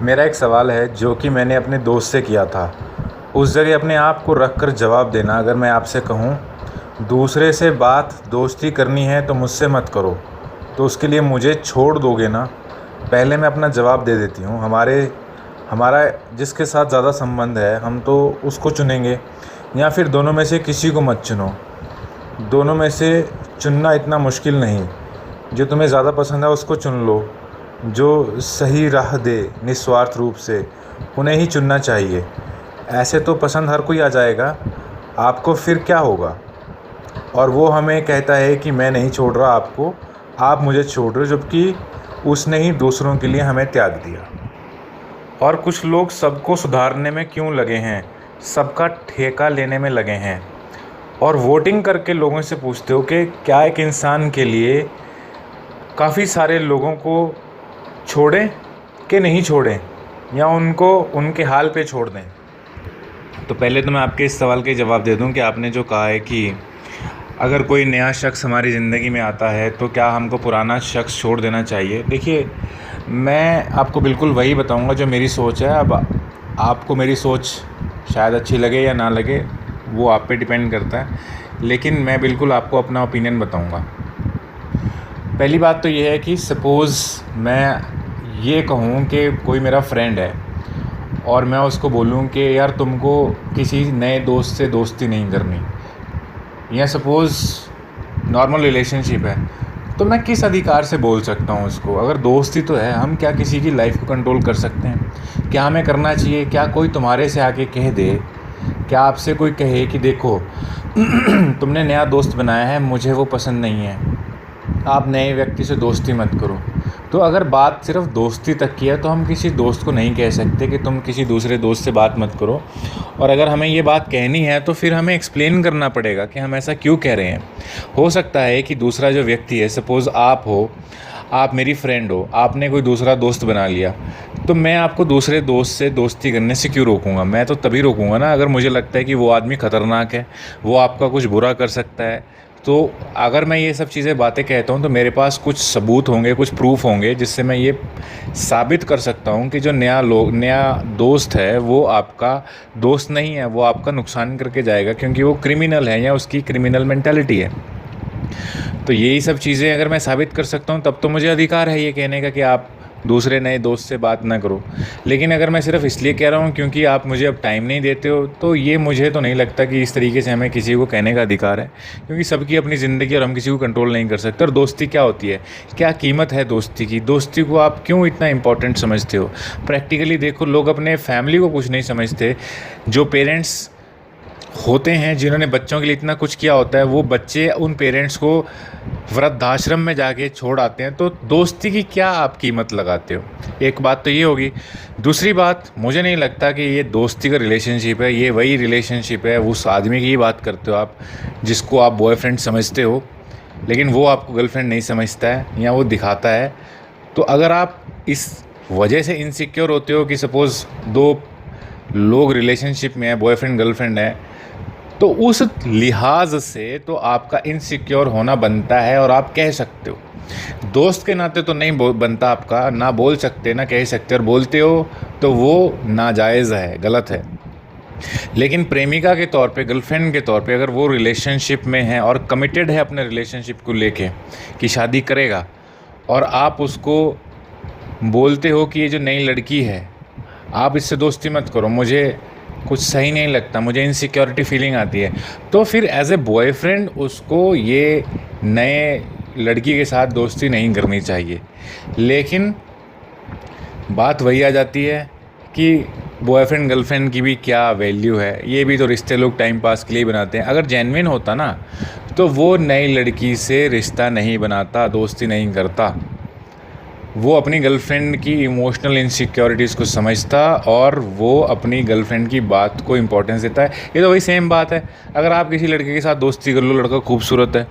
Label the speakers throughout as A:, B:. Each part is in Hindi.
A: मेरा एक सवाल है जो कि मैंने अपने दोस्त से किया था। उस जगह अपने आप को रख कर जवाब देना। अगर मैं आपसे कहूँ दूसरे से बात दोस्ती करनी है तो मुझसे मत करो, तो उसके लिए मुझे छोड़ दोगे ना? पहले मैं अपना जवाब दे देती हूँ। हमारा जिसके साथ ज़्यादा संबंध है हम तो उसको चुनेंगे, या फिर दोनों में से किसी को मत चुनो। दोनों में से चुनना इतना मुश्किल नहीं। जो तुम्हें ज़्यादा पसंद है उसको चुन लो, जो सही राह दे निस्वार्थ रूप से, उन्हें ही चुनना चाहिए। ऐसे तो पसंद हर कोई आ जाएगा, आपको फिर क्या होगा? और वो हमें कहता है कि मैं नहीं छोड़ रहा आपको, आप मुझे छोड़ रहे हो, जबकि उसने ही दूसरों के लिए हमें त्याग दिया। और कुछ लोग सबको सुधारने में क्यों लगे हैं, सबका ठेका लेने में लगे हैं। और वोटिंग करके लोगों से पूछते हो कि क्या एक इंसान के लिए काफ़ी सारे लोगों को छोड़ें कि नहीं छोड़ें, या उनको उनके हाल पे छोड़ दें। तो पहले तो मैं आपके इस सवाल के जवाब दे दूं कि आपने जो कहा है कि अगर कोई नया शख्स हमारी ज़िंदगी में आता है तो क्या हमको पुराना शख्स छोड़ देना चाहिए। देखिए, मैं आपको बिल्कुल वही बताऊंगा जो मेरी सोच है। अब आपको मेरी सोच शायद अच्छी लगे या ना लगे, वो आप पे डिपेंड करता है, लेकिन मैं बिल्कुल आपको अपना ओपिनियन बताऊंगा। पहली बात तो ये है कि सपोज़ मैं ये कहूँ कि कोई मेरा फ्रेंड है और मैं उसको बोलूँ कि यार तुमको किसी नए दोस्त से दोस्ती नहीं करनी, या सपोज़ नॉर्मल रिलेशनशिप है, तो मैं किस अधिकार से बोल सकता हूँ उसको? अगर दोस्ती तो है, हम क्या किसी की लाइफ को कंट्रोल कर सकते हैं? क्या हमें करना चाहिए? क्या कोई तुम्हारे से आके कह दे, क्या आपसे कोई कहे कि देखो तुमने नया दोस्त बनाया है, मुझे वो पसंद नहीं है, आप नए व्यक्ति से दोस्ती मत करो। तो अगर बात सिर्फ दोस्ती तक की है तो हम किसी दोस्त को नहीं कह सकते कि तुम किसी दूसरे दोस्त से बात मत करो। और अगर हमें ये बात कहनी है तो फिर हमें एक्सप्लेन करना पड़ेगा कि हम ऐसा क्यों कह रहे हैं। हो सकता है कि दूसरा जो व्यक्ति है, सपोज़ आप हो, आप मेरी फ्रेंड हो, आपने कोई दूसरा दोस्त बना लिया, तो मैं आपको दूसरे दोस्त से दोस्ती करने से क्यों रोकूंगा? मैं तो तभी रोकूंगा ना अगर मुझे लगता है कि वो आदमी ख़तरनाक है, वो आपका कुछ बुरा कर सकता है। तो अगर मैं ये सब चीज़ें बातें कहता हूँ तो मेरे पास कुछ सबूत होंगे, कुछ प्रूफ होंगे, जिससे मैं ये साबित कर सकता हूँ कि जो नया दोस्त है वो आपका दोस्त नहीं है, वो आपका नुकसान करके जाएगा, क्योंकि वो क्रिमिनल है या उसकी क्रिमिनल मेंटालिटी है। तो यही सब चीज़ें अगर मैं साबित कर सकता हूँ तब तो मुझे अधिकार है ये कहने का कि आप दूसरे नए दोस्त से बात ना करो। लेकिन अगर मैं सिर्फ इसलिए कह रहा हूँ क्योंकि आप मुझे अब टाइम नहीं देते हो, तो ये मुझे तो नहीं लगता कि इस तरीके से हमें किसी को कहने का अधिकार है, क्योंकि सबकी अपनी ज़िंदगी और हम किसी को कंट्रोल नहीं कर सकते। और दोस्ती क्या होती है, क्या कीमत है दोस्ती की? दोस्ती को आप क्यों इतना इंपॉर्टेंट समझते हो? प्रैक्टिकली देखो, लोग अपने फैमिली को कुछ नहीं समझते। जो पेरेंट्स होते हैं जिन्होंने बच्चों के लिए इतना कुछ किया होता है, वो बच्चे उन पेरेंट्स को वृद्धाश्रम में जाके छोड़ आते हैं। तो दोस्ती की क्या आप कीमत लगाते हो? एक बात तो ये होगी। दूसरी बात, मुझे नहीं लगता कि ये दोस्ती का रिलेशनशिप है। ये वही रिलेशनशिप है, उस आदमी की ही बात करते हो आप जिसको आप बॉयफ्रेंड समझते हो, लेकिन वो आपको गर्लफ्रेंड नहीं समझता है या वो दिखाता है। तो अगर आप इस वजह से इनसिक्योर होते हो कि सपोज़ दो लोग रिलेशनशिप में है, बॉयफ्रेंड गर्लफ्रेंड है, तो उस लिहाज से तो आपका इनसिक्योर होना बनता है और आप कह सकते हो। दोस्त के नाते तो नहीं बनता आपका, ना बोल सकते ना कह सकते, और बोलते हो तो वो नाजायज़ है, गलत है। लेकिन प्रेमिका के तौर पे, गर्लफ्रेंड के तौर पे अगर वो रिलेशनशिप में है और कमिटेड है अपने रिलेशनशिप को लेके कि शादी करेगा, और आप उसको बोलते हो कि ये जो नई लड़की है आप इससे दोस्ती मत करो, मुझे कुछ सही नहीं लगता, मुझे इनसिक्योरिटी फीलिंग आती है, तो फिर एज ए बॉयफ्रेंड उसको ये नए लड़की के साथ दोस्ती नहीं करनी चाहिए। लेकिन बात वही आ जाती है कि बॉयफ्रेंड गर्लफ्रेंड की भी क्या वैल्यू है। ये भी तो रिश्ते लोग टाइम पास के लिए बनाते हैं। अगर जेन्युइन होता ना तो वो नई लड़की से रिश्ता नहीं बनाता, दोस्ती नहीं करता। वो अपनी गर्लफ्रेंड की इमोशनल इनसिक्योरिटीज़ को समझता और वो अपनी गर्लफ्रेंड की बात को इम्पोर्टेंस देता है। ये तो वही सेम बात है, अगर आप किसी लड़के के साथ दोस्ती कर लो, लड़का खूबसूरत है,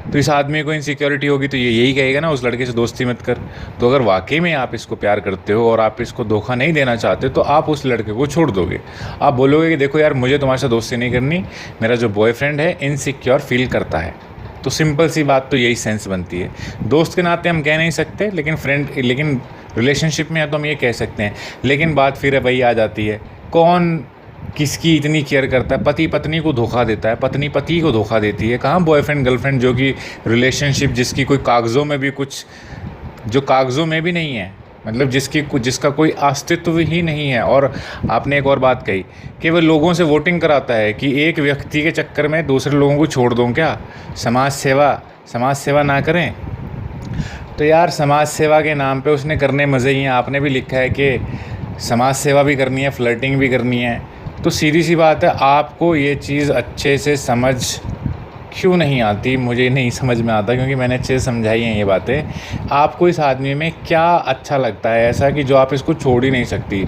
A: तो इस आदमी को इनसिक्योरिटी होगी तो ये यही कहेगा ना उस लड़के से दोस्ती मत कर। तो अगर वाकई में आप इसको प्यार करते हो और आप इसको धोखा नहीं देना चाहते तो आप उस लड़के को छोड़ दोगे। आप बोलोगे कि देखो यार, मुझे तुम्हारे साथ दोस्ती नहीं करनी, मेरा जो बॉयफ्रेंड है इनसिक्योर फील करता है। तो सिंपल सी बात तो यही सेंस बनती है। दोस्त के नाते हम कह नहीं सकते, लेकिन रिलेशनशिप में है तो हम ये कह सकते हैं। लेकिन बात फिर वही आ जाती है, कौन किसकी इतनी केयर करता है? पति पत्नी को धोखा देता है, पत्नी पति को धोखा देती है। कहाँ बॉयफ्रेंड गर्लफ्रेंड, जो कि रिलेशनशिप जिसकी कोई कागज़ों में भी कुछ, जो कागज़ों में भी नहीं है, मतलब जिसका कोई अस्तित्व ही नहीं है। और आपने एक और बात कही कि वह लोगों से वोटिंग कराता है कि एक व्यक्ति के चक्कर में दूसरे लोगों को छोड़ दूँ क्या? समाज सेवा ना करें? तो यार समाज सेवा के नाम पे उसने करने मज़े ही हैं। आपने भी लिखा है कि समाज सेवा भी करनी है, फ्लर्टिंग भी करनी है। तो सीधी सी बात है, आपको ये चीज़ अच्छे से समझ क्यों नहीं आती? मुझे नहीं समझ में आता, क्योंकि मैंने अच्छे से समझाई हैं ये बातें। आपको इस आदमी में क्या अच्छा लगता है ऐसा कि जो आप इसको छोड़ ही नहीं सकती?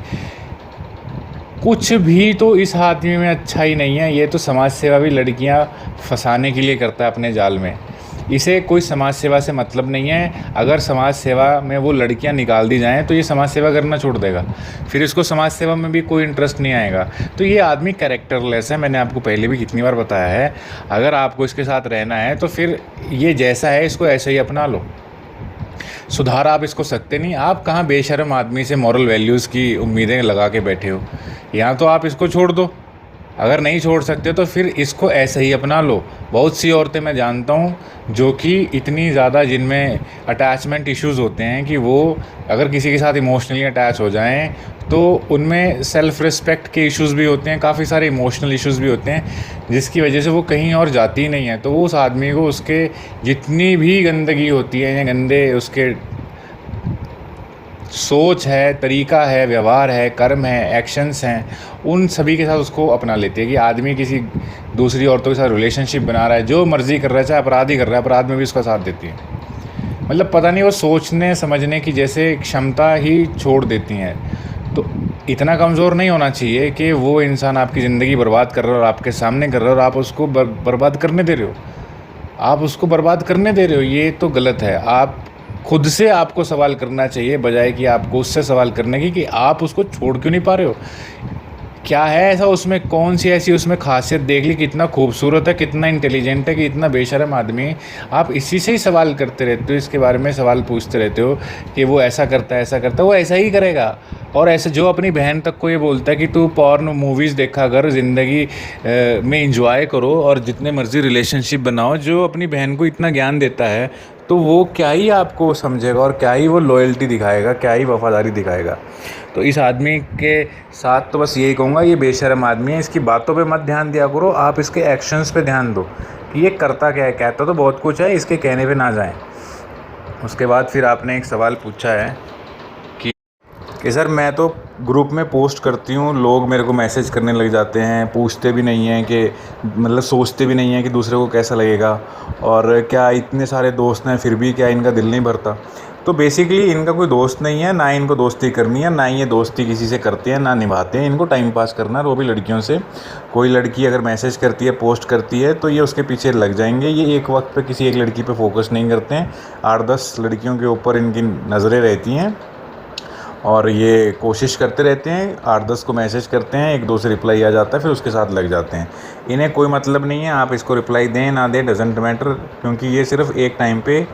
A: कुछ भी तो इस आदमी में अच्छा ही नहीं है। ये तो समाज सेवा भी लड़कियां फंसाने के लिए करता है अपने जाल में। इसे कोई समाज सेवा से मतलब नहीं है। अगर समाज सेवा में वो लड़कियां निकाल दी जाएं तो ये समाज सेवा करना छोड़ देगा, फिर इसको समाज सेवा में भी कोई इंटरेस्ट नहीं आएगा। तो ये आदमी कैरेक्टरलेस है। मैंने आपको पहले भी कितनी बार बताया है, अगर आपको इसके साथ रहना है तो फिर ये जैसा है इसको ऐसे ही अपना लो। सुधार आप इसको सकते नहीं। आप कहाँ बेशर्म आदमी से मॉरल वैल्यूज़ की उम्मीदें लगा के बैठे हो? यहाँ तो आप इसको छोड़ दो। अगर नहीं छोड़ सकते तो फिर इसको ऐसे ही अपना लो। बहुत सी औरतें मैं जानता हूँ जो कि इतनी ज़्यादा, जिनमें अटैचमेंट इश्यूज़ होते हैं कि वो अगर किसी के साथ इमोशनली अटैच हो जाएं तो उनमें सेल्फ़ रिस्पेक्ट के इश्यूज़ भी होते हैं, काफ़ी सारे इमोशनल इश्यूज़ भी होते हैं, जिसकी वजह से वो कहीं और जाती ही नहीं है। तो वो उस आदमी को उसके जितनी भी गंदगी होती है या गंदे उसके सोच है, तरीका है, व्यवहार है, कर्म है, एक्शंस हैं, उन सभी के साथ उसको अपना लेती है। कि आदमी किसी दूसरी औरतों के साथ रिलेशनशिप बना रहा है, जो मर्ज़ी कर रहा है, चाहे अपराध ही कर रहा है, अपराध में भी उसका साथ देती है। मतलब पता नहीं, वो सोचने समझने की जैसे क्षमता ही छोड़ देती हैं। तो इतना कमज़ोर नहीं होना चाहिए कि वो इंसान आपकी ज़िंदगी बर्बाद कर रहा है और आपके सामने कर रहा है और आप उसको बर्बाद करने दे रहे हो। आप उसको बर्बाद करने दे रहे हो, ये तो गलत है। आप खुद से आपको सवाल करना चाहिए, बजाय कि आपको उससे सवाल करने की कि आप उसको छोड़ क्यों नहीं पा रहे हो। क्या है ऐसा उसमें, कौन सी ऐसी उसमें खासियत देख ली, कितना खूबसूरत है, कितना इंटेलिजेंट है, कि इतना बेशर्म आदमी। आप इसी से ही सवाल करते रहते हो, इसके बारे में सवाल पूछते रहते हो कि वो ऐसा करता है, ऐसा करता है। वो ऐसा ही करेगा। और ऐसे जो अपनी बहन तक को ये बोलता है कि तू पॉर्न मूवीज़ देखा कर, ज़िंदगी में इंजॉय करो और जितने मर्ज़ी रिलेशनशिप बनाओ, जो अपनी बहन को इतना ज्ञान देता है, तो वो क्या ही आपको समझेगा और क्या ही वो लॉयल्टी दिखाएगा, क्या ही वफ़ादारी दिखाएगा। तो इस आदमी के साथ तो बस यही कहूँगा, ये बेशर्म आदमी है। इसकी बातों पे मत ध्यान दिया करो, आप इसके एक्शंस पे ध्यान दो कि ये करता क्या है। कहता तो बहुत कुछ है, इसके कहने पे ना जाएं। उसके बाद फिर आपने एक सवाल पूछा है कि सर मैं तो ग्रुप में पोस्ट करती हूँ, लोग मेरे को मैसेज करने लग जाते हैं, पूछते भी नहीं हैं कि, मतलब सोचते भी नहीं हैं कि दूसरे को कैसा लगेगा, और क्या इतने सारे दोस्त हैं फिर भी क्या इनका दिल नहीं भरता। तो बेसिकली इनका कोई दोस्त नहीं है, ना इनको दोस्ती करनी है, ना ये दोस्ती किसी से करते हैं, ना निभाते हैं। इनको टाइम पास करना है, वो भी लड़कियों से। कोई लड़की अगर मैसेज करती है, पोस्ट करती है, तो ये उसके पीछे लग जाएंगे। ये एक वक्त पे किसी एक लड़की पे फोकस नहीं करते हैं, 8-10 लड़कियों के ऊपर इनकी नज़रें रहती हैं और ये कोशिश करते रहते हैं। 8-10 को मैसेज करते हैं, 1-2 से रिप्लाई आ जाता है, फिर उसके साथ लग जाते हैं। इन्हें कोई मतलब नहीं है आप इसको रिप्लाई दें ना दें, डजेंट मैटर, क्योंकि ये सिर्फ एक टाइम पे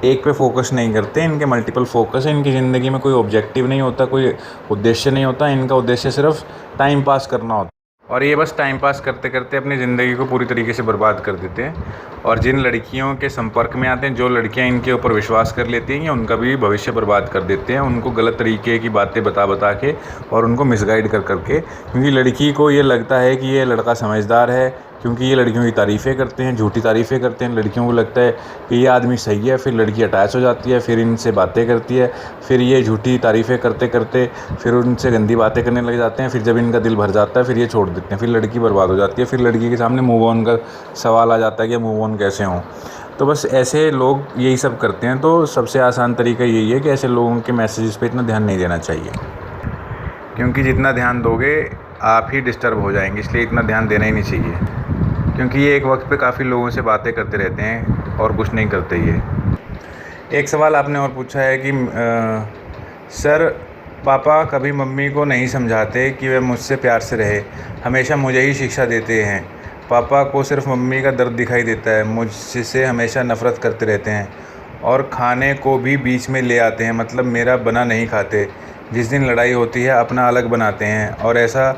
A: एक पे फोकस नहीं करते। इनके मल्टीपल फोकस है। इनकी ज़िंदगी में कोई ऑब्जेक्टिव नहीं होता, कोई उद्देश्य नहीं होता। इनका उद्देश्य सिर्फ टाइम पास करना होता है, और ये बस टाइम पास करते करते अपनी ज़िंदगी को पूरी तरीके से बर्बाद कर देते हैं। और जिन लड़कियों के संपर्क में आते हैं, जो लड़कियां इनके ऊपर विश्वास कर लेती हैं, उनका भी भविष्य बर्बाद कर देते हैं, उनको गलत तरीके की बातें बता के और उनको मिसगाइड कर करके। क्योंकि लड़की को ये लगता है कि ये लड़का समझदार है, क्योंकि ये लड़कियों की तारीफ़ें करते हैं, झूठी तारीफ़ें करते हैं। लड़कियों को लगता है कि ये आदमी सही है, फिर लड़की अटैच हो जाती है, फिर इनसे बातें करती है, फिर ये झूठी तारीफ़ें करते करते फिर उनसे गंदी बातें करने लग जाते हैं। फिर जब इनका दिल भर जाता है, फिर ये छोड़ देते हैं, फिर लड़की बर्बाद हो जाती है। फिर लड़की के सामने मूव ऑन का सवाल आ जाता है कि मूव ऑन कैसे हों। तो बस ऐसे लोग यही सब करते हैं। तो सबसे आसान तरीका यही है कि ऐसे लोगों के मैसेजेस पे इतना ध्यान नहीं देना चाहिए, क्योंकि जितना ध्यान दोगे आप ही डिस्टर्ब हो जाएंगे। इसलिए इतना ध्यान देना ही नहीं चाहिए, क्योंकि ये एक वक्त पे काफ़ी लोगों से बातें करते रहते हैं और कुछ नहीं करते। ये एक सवाल आपने और पूछा है कि सर पापा कभी मम्मी को नहीं समझाते कि वह मुझसे प्यार से रहे, हमेशा मुझे ही शिक्षा देते हैं। पापा को सिर्फ मम्मी का दर्द दिखाई देता है, मुझसे हमेशा नफ़रत करते रहते हैं और खाने को भी बीच में ले आते हैं, मतलब मेरा बना नहीं खाते। जिस दिन लड़ाई होती है अपना अलग बनाते हैं और ऐसा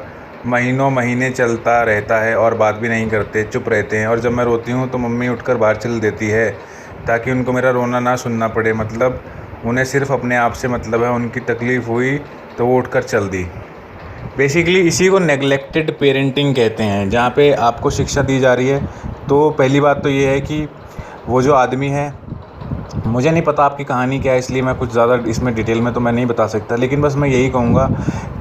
A: महीनों महीने चलता रहता है और बात भी नहीं करते, चुप रहते हैं। और जब मैं रोती हूँ तो मम्मी उठकर बाहर चल देती है ताकि उनको मेरा रोना ना सुनना पड़े, मतलब उन्हें सिर्फ़ अपने आप से मतलब है। उनकी तकलीफ़ हुई तो वो उठकर चल दी। बेसिकली इसी को नेगलेक्टेड पेरेंटिंग कहते हैं, जहाँ पे आपको शिक्षा दी जा रही है। तो पहली बात तो ये है कि वो जो आदमी है, मुझे नहीं पता आपकी कहानी क्या है, इसलिए मैं कुछ ज़्यादा इसमें डिटेल में तो मैं नहीं बता सकता, लेकिन बस मैं यही कहूँगा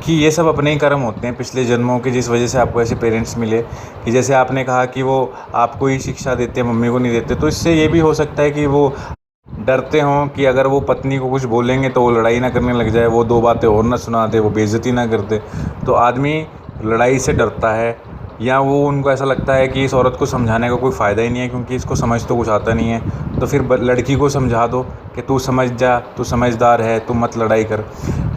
A: कि ये सब अपने ही कर्म होते हैं पिछले जन्मों के, जिस वजह से आपको ऐसे पेरेंट्स मिले। कि जैसे आपने कहा कि वो आपको ही शिक्षा देते हैं, मम्मी को नहीं देते, तो इससे ये भी हो सकता है कि वो डरते हों कि अगर वो पत्नी को कुछ बोलेंगे तो वो लड़ाई ना करने लग जाए, वो दो बातें और ना सुना दे, वो बेइज्जती ना कर दे। तो आदमी लड़ाई से डरता है, या वो उनको ऐसा लगता है कि इस औरत को समझाने का कोई फ़ायदा ही नहीं है क्योंकि इसको समझ तो कुछ आता नहीं है। तो फिर लड़की को समझा दो कि तू समझ जा, तू समझदार है, तू मत लड़ाई कर।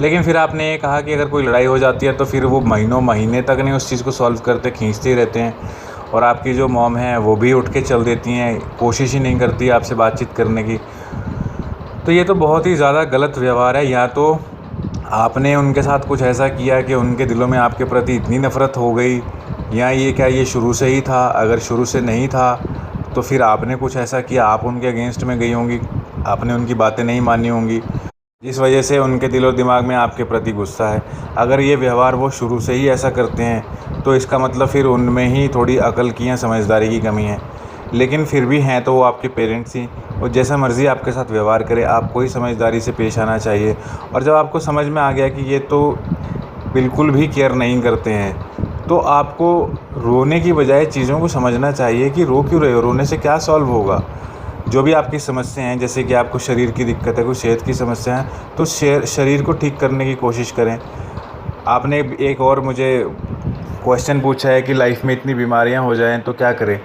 A: लेकिन फिर आपने ये कहा कि अगर कोई लड़ाई हो जाती है तो फिर वो महीनों महीने तक नहीं उस चीज़ को सॉल्व करते, खींचते ही रहते हैं। और आपकी जो मॉम है वो भी उठ के चल देती हैं, कोशिश ही नहीं करती आपसे बातचीत करने की। तो ये तो बहुत ही ज़्यादा गलत व्यवहार है। या तो आपने उनके साथ कुछ ऐसा किया कि उनके दिलों में आपके प्रति इतनी नफ़रत हो गई, या ये क्या ये शुरू से ही था? अगर शुरू से नहीं था तो फिर आपने कुछ ऐसा किया, आप उनके अगेंस्ट में गई होंगी, आपने उनकी बातें नहीं मानी होंगी, जिस वजह से उनके दिलो दिमाग में आपके प्रति गुस्सा है। अगर ये व्यवहार वो शुरू से ही ऐसा करते हैं तो इसका मतलब फिर उनमें ही थोड़ी अकल की या समझदारी की कमी है। लेकिन फिर भी हैं तो वो आपके पेरेंट्स ही, और जैसा मर्ज़ी आपके साथ व्यवहार करे, आपको ही समझदारी से पेश आना चाहिए। और जब आपको समझ में आ गया कि ये तो बिल्कुल भी केयर नहीं करते हैं, तो आपको रोने की बजाय चीज़ों को समझना चाहिए कि रो क्यों रहे हो, रोने से क्या सॉल्व होगा। जो भी आपकी समस्या हैं, जैसे कि आपको शरीर की दिक्कत है, कोई सेहत की समस्या है, तो शरीर को ठीक करने की कोशिश करें। आपने एक और मुझे क्वेश्चन पूछा है कि लाइफ में इतनी बीमारियां हो जाएं तो क्या करें।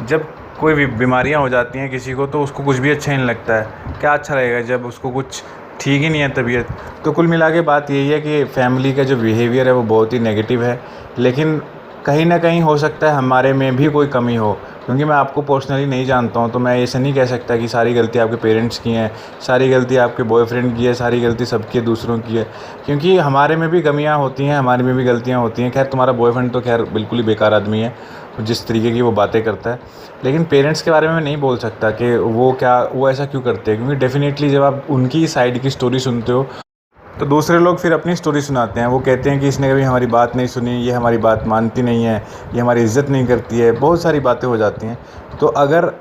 A: जब कोई भी बीमारियां हो जाती हैं किसी को तो उसको कुछ भी अच्छा नहीं लगता है। क्या अच्छा लगेगा जब उसको कुछ ठीक ही नहीं है तबीयत। तो कुल मिला के बात यही है कि फैमिली का जो बिहेवियर है वो बहुत ही नेगेटिव है, लेकिन कहीं ना कहीं हो सकता है हमारे में भी कोई कमी हो, क्योंकि मैं आपको पर्सनली नहीं जानता हूँ। तो मैं ऐसे नहीं कह सकता कि सारी गलती आपके पेरेंट्स की हैं, सारी गलती आपके बॉयफ्रेंड की है, सारी गलती सबकी दूसरों की है, क्योंकि हमारे में भी कमियाँ होती हैं, हमारे में भी गलतियाँ होती हैं। खैर तुम्हारा बॉयफ्रेंड तो खैर बिल्कुल ही बेकार आदमी है जिस तरीके की वो बातें करता है, लेकिन पेरेंट्स के बारे में मैं नहीं बोल सकता कि वो ऐसा क्यों करते हैं, क्योंकि डेफिनेटली जब आप उनकी साइड की स्टोरी सुनते हो तो दूसरे लोग फिर अपनी स्टोरी सुनाते हैं। वो कहते हैं कि इसने कभी हमारी बात नहीं सुनी, ये हमारी बात मानती नहीं है, ये हमारी इज़्ज़त नहीं करती है, बहुत सारी बातें हो जाती हैं। तो अगर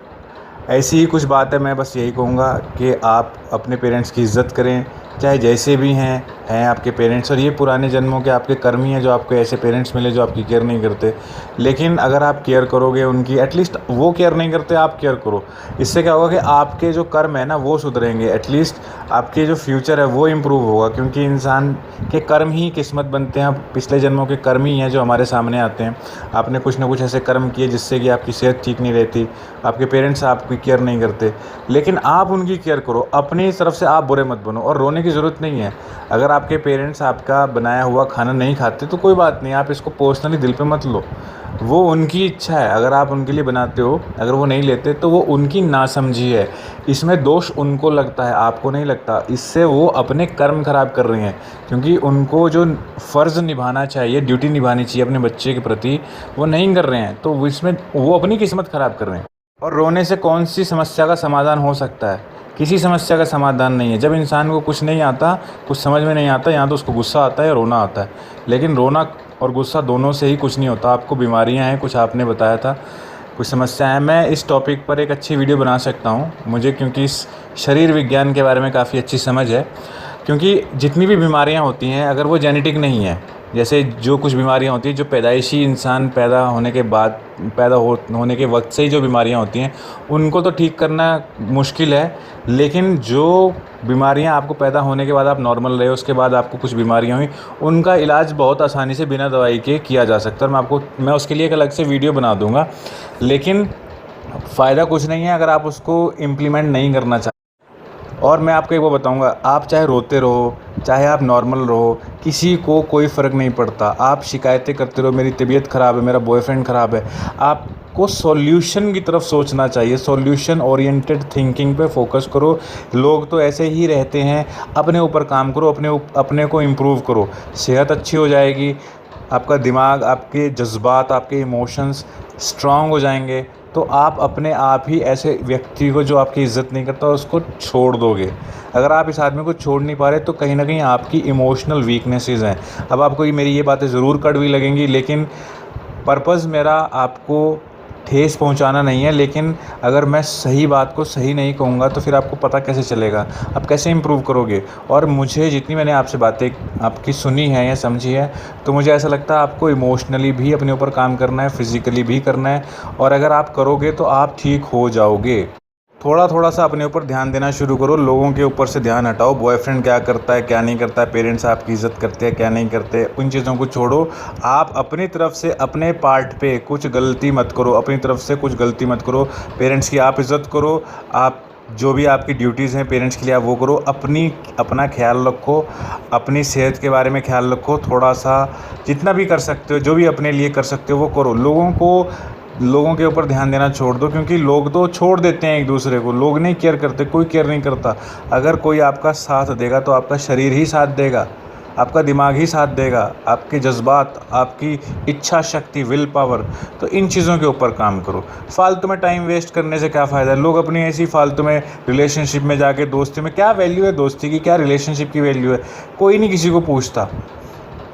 A: ऐसी ही कुछ बात है, मैं बस यही कहूँगा कि आप अपने पेरेंट्स की इज़्ज़त करें, चाहे जैसे भी हैं आपके पेरेंट्स। और ये पुराने जन्मों के आपके कर्म ही हैं जो आपको ऐसे पेरेंट्स मिले जो आपकी केयर नहीं करते। लेकिन अगर आप केयर करोगे उनकी, एटलीस्ट वो केयर नहीं करते, आप केयर करो। इससे क्या होगा कि आपके जो कर्म है ना वो सुधरेंगे, एटलीस्ट आपके जो फ्यूचर है वो इम्प्रूव होगा, क्योंकि इंसान के कर्म ही किस्मत बनते हैं। पिछले जन्मों के कर्म ही हैं जो हमारे सामने आते हैं। आपने कुछ ना कुछ ऐसे कर्म किए जिससे कि आपकी सेहत ठीक नहीं रहती, आपके पेरेंट्स आपकी केयर नहीं करते, लेकिन आप उनकी केयर करो। अपनी तरफ से आप बुरे मत बनो, और रोने की ज़रूरत नहीं है। अगर आपके पेरेंट्स आपका बनाया हुआ खाना नहीं खाते तो कोई बात नहीं, आप इसको पर्सनली दिल पे मत लो, वो उनकी इच्छा है। अगर आप उनके लिए बनाते हो, अगर वो नहीं लेते तो वो उनकी नासमझी है, इसमें दोष उनको लगता है, आपको नहीं लगता। इससे वो अपने कर्म खराब कर रहे हैं, क्योंकि उनको जो फ़र्ज़ निभाना चाहिए, ड्यूटी निभानी चाहिए अपने बच्चे के प्रति, वो नहीं कर रहे हैं। तो इसमें वो अपनी किस्मत ख़राब कर रहे हैं। और रोने से कौन सी समस्या का समाधान हो सकता है? किसी समस्या का समाधान नहीं है। जब इंसान को कुछ नहीं आता, कुछ समझ में नहीं आता, या तो उसको गुस्सा आता है या रोना आता है, लेकिन रोना और गुस्सा दोनों से ही कुछ नहीं होता। आपको बीमारियां हैं, कुछ आपने बताया था, कुछ समस्या है। मैं इस टॉपिक पर एक अच्छी वीडियो बना सकता हूँ मुझे, क्योंकि इस शरीर विज्ञान के बारे में काफ़ी अच्छी समझ है। क्योंकि जितनी भी बीमारियाँ होती हैं, अगर वो जेनेटिक नहीं है, जैसे जो कुछ बीमारियाँ होती हैं जो पैदाइशी इंसान पैदा होने के बाद, होने के वक्त से ही जो बीमारियाँ होती हैं, उनको तो ठीक करना मुश्किल है। लेकिन जो बीमारियाँ आपको पैदा होने के बाद आप नॉर्मल रहे, उसके बाद आपको कुछ बीमारियाँ हुई, उनका इलाज बहुत आसानी से बिना दवाई के किया जा सकता है। मैं उसके लिए एक अलग से वीडियो बना दूँगा, लेकिन फ़ायदा कुछ नहीं है अगर आप उसको इम्प्लीमेंट नहीं करना चाहते। और मैं आपको एक बात बताऊंगा, आप चाहे रोते रहो, चाहे आप नॉर्मल रहो, किसी को कोई फ़र्क नहीं पड़ता। आप शिकायतें करते रहो, मेरी तबीयत ख़राब है, मेरा बॉयफ्रेंड ख़राब है, आपको सॉल्यूशन की तरफ सोचना चाहिए। सॉल्यूशन ओरिएंटेड थिंकिंग पे फोकस करो। लोग तो ऐसे ही रहते हैं, अपने ऊपर काम करो, अपने को इम्प्रूव करो, सेहत अच्छी हो जाएगी, आपका दिमाग, आपके जज्बात, आपके इमोशंस स्ट्रांग हो जाएंगे। तो आप अपने आप ही ऐसे व्यक्ति को जो आपकी इज़्ज़त नहीं करता उसको छोड़ दोगे। अगर आप इस आदमी को छोड़ नहीं पा रहे तो कहीं ना कहीं आपकी इमोशनल वीकनेसेस हैं। अब आपको मेरी ये बातें ज़रूर कड़वी लगेंगी, लेकिन पर्पज़ मेरा आपको ठेस पहुंचाना नहीं है। लेकिन अगर मैं सही बात को सही नहीं कहूँगा तो फिर आपको पता कैसे चलेगा, आप कैसे इम्प्रूव करोगे। और मुझे जितनी मैंने आपसे बातें आपकी सुनी है या समझी है, तो मुझे ऐसा लगता है आपको इमोशनली भी अपने ऊपर काम करना है, फिज़िकली भी करना है, और अगर आप करोगे तो आप ठीक हो जाओगे। थोड़ा थोड़ा सा अपने ऊपर ध्यान देना शुरू करो, लोगों के ऊपर से ध्यान हटाओ। बॉयफ्रेंड क्या करता है, क्या नहीं करता है, पेरेंट्स आपकी इज़्ज़त करते हैं, क्या नहीं करते, उन चीज़ों को छोड़ो। आप अपनी तरफ से अपने पार्ट पे कुछ गलती मत करो, अपनी तरफ से कुछ गलती मत करो। पेरेंट्स की आप इज़्ज़त करो, आप जो भी आपकी ड्यूटीज़ हैं पेरेंट्स के लिए आप वो करो। अपना ख्याल रखो, अपनी सेहत के बारे में ख्याल रखो। थोड़ा सा जितना भी कर सकते हो, जो भी अपने लिए कर सकते हो वो करो। लोगों के ऊपर ध्यान देना छोड़ दो, क्योंकि लोग तो छोड़ देते हैं एक दूसरे को, लोग नहीं केयर करते, कोई केयर नहीं करता। अगर कोई आपका साथ देगा तो आपका शरीर ही साथ देगा, आपका दिमाग ही साथ देगा, आपके जज्बात, आपकी इच्छा शक्ति, विल पावर। तो इन चीज़ों के ऊपर काम करो। फालतू में टाइम वेस्ट करने से क्या फ़ायदा है। लोग अपनी ऐसी फालतू में रिलेशनशिप में जाके, दोस्ती में क्या वैल्यू है, दोस्ती की क्या रिलेशनशिप की वैल्यू है, कोई नहीं किसी को पूछता।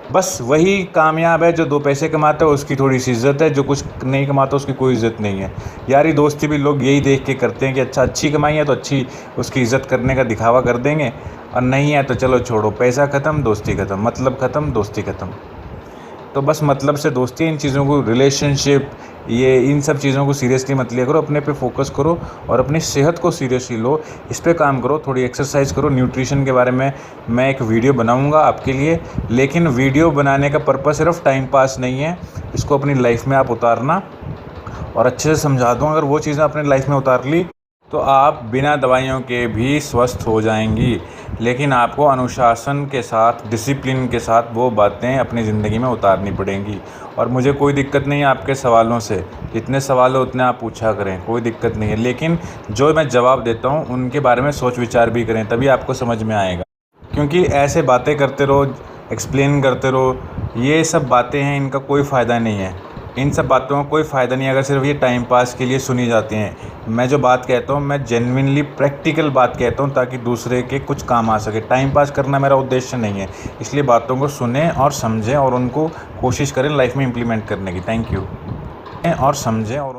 A: बस वही कामयाब है जो 2 पैसे कमाता है, उसकी थोड़ी सी इज़्ज़त है, जो कुछ नहीं कमाता उसकी कोई इज़्ज़त नहीं है। यारी दोस्ती भी लोग यही देख के करते हैं कि अच्छा अच्छी कमाई है तो अच्छी उसकी इज़्ज़त करने का दिखावा कर देंगे, और नहीं है तो चलो छोड़ो, पैसा ख़त्म, दोस्ती ख़त्म, मतलब ख़त्म, दोस्ती ख़त्म। तो बस मतलब से दोस्ती, इन चीज़ों को, रिलेशनशिप, ये इन सब चीज़ों को सीरियसली मत लिया करो। अपने पे फोकस करो और अपनी सेहत को सीरियसली लो, इस पे काम करो, थोड़ी एक्सरसाइज करो। न्यूट्रिशन के बारे में मैं एक वीडियो बनाऊंगा आपके लिए, लेकिन वीडियो बनाने का पर्पस सिर्फ टाइम पास नहीं है, इसको अपनी लाइफ में आप उतारना, और अच्छे से समझा दूँ। अगर वो चीज़ें अपनी लाइफ में उतार ली तो आप बिना दवाइयों के भी स्वस्थ हो जाएंगी। लेकिन आपको अनुशासन के साथ, डिसिप्लिन के साथ वो बातें अपनी ज़िंदगी में उतारनी पड़ेंगी। और मुझे कोई दिक्कत नहीं है आपके सवालों से, जितने सवाल हो उतने आप पूछा करें, कोई दिक्कत नहीं है। लेकिन जो मैं जवाब देता हूँ उनके बारे में सोच विचार भी करें, तभी आपको समझ में आएगा। क्योंकि ऐसे बातें करते रहो, एक्सप्लेन करते रहो, ये सब बातें हैं, इनका कोई फ़ायदा नहीं है। इन सब बातों का कोई फ़ायदा नहीं है अगर सिर्फ ये टाइम पास के लिए सुनी जाती हैं। मैं जो बात कहता हूँ, मैं जेन्युइनली प्रैक्टिकल बात कहता हूँ, ताकि दूसरे के कुछ काम आ सके। टाइम पास करना मेरा उद्देश्य नहीं है, इसलिए बातों को सुनें और समझें और उनको कोशिश करें लाइफ में इम्प्लीमेंट करने की। Thank you. और समझें और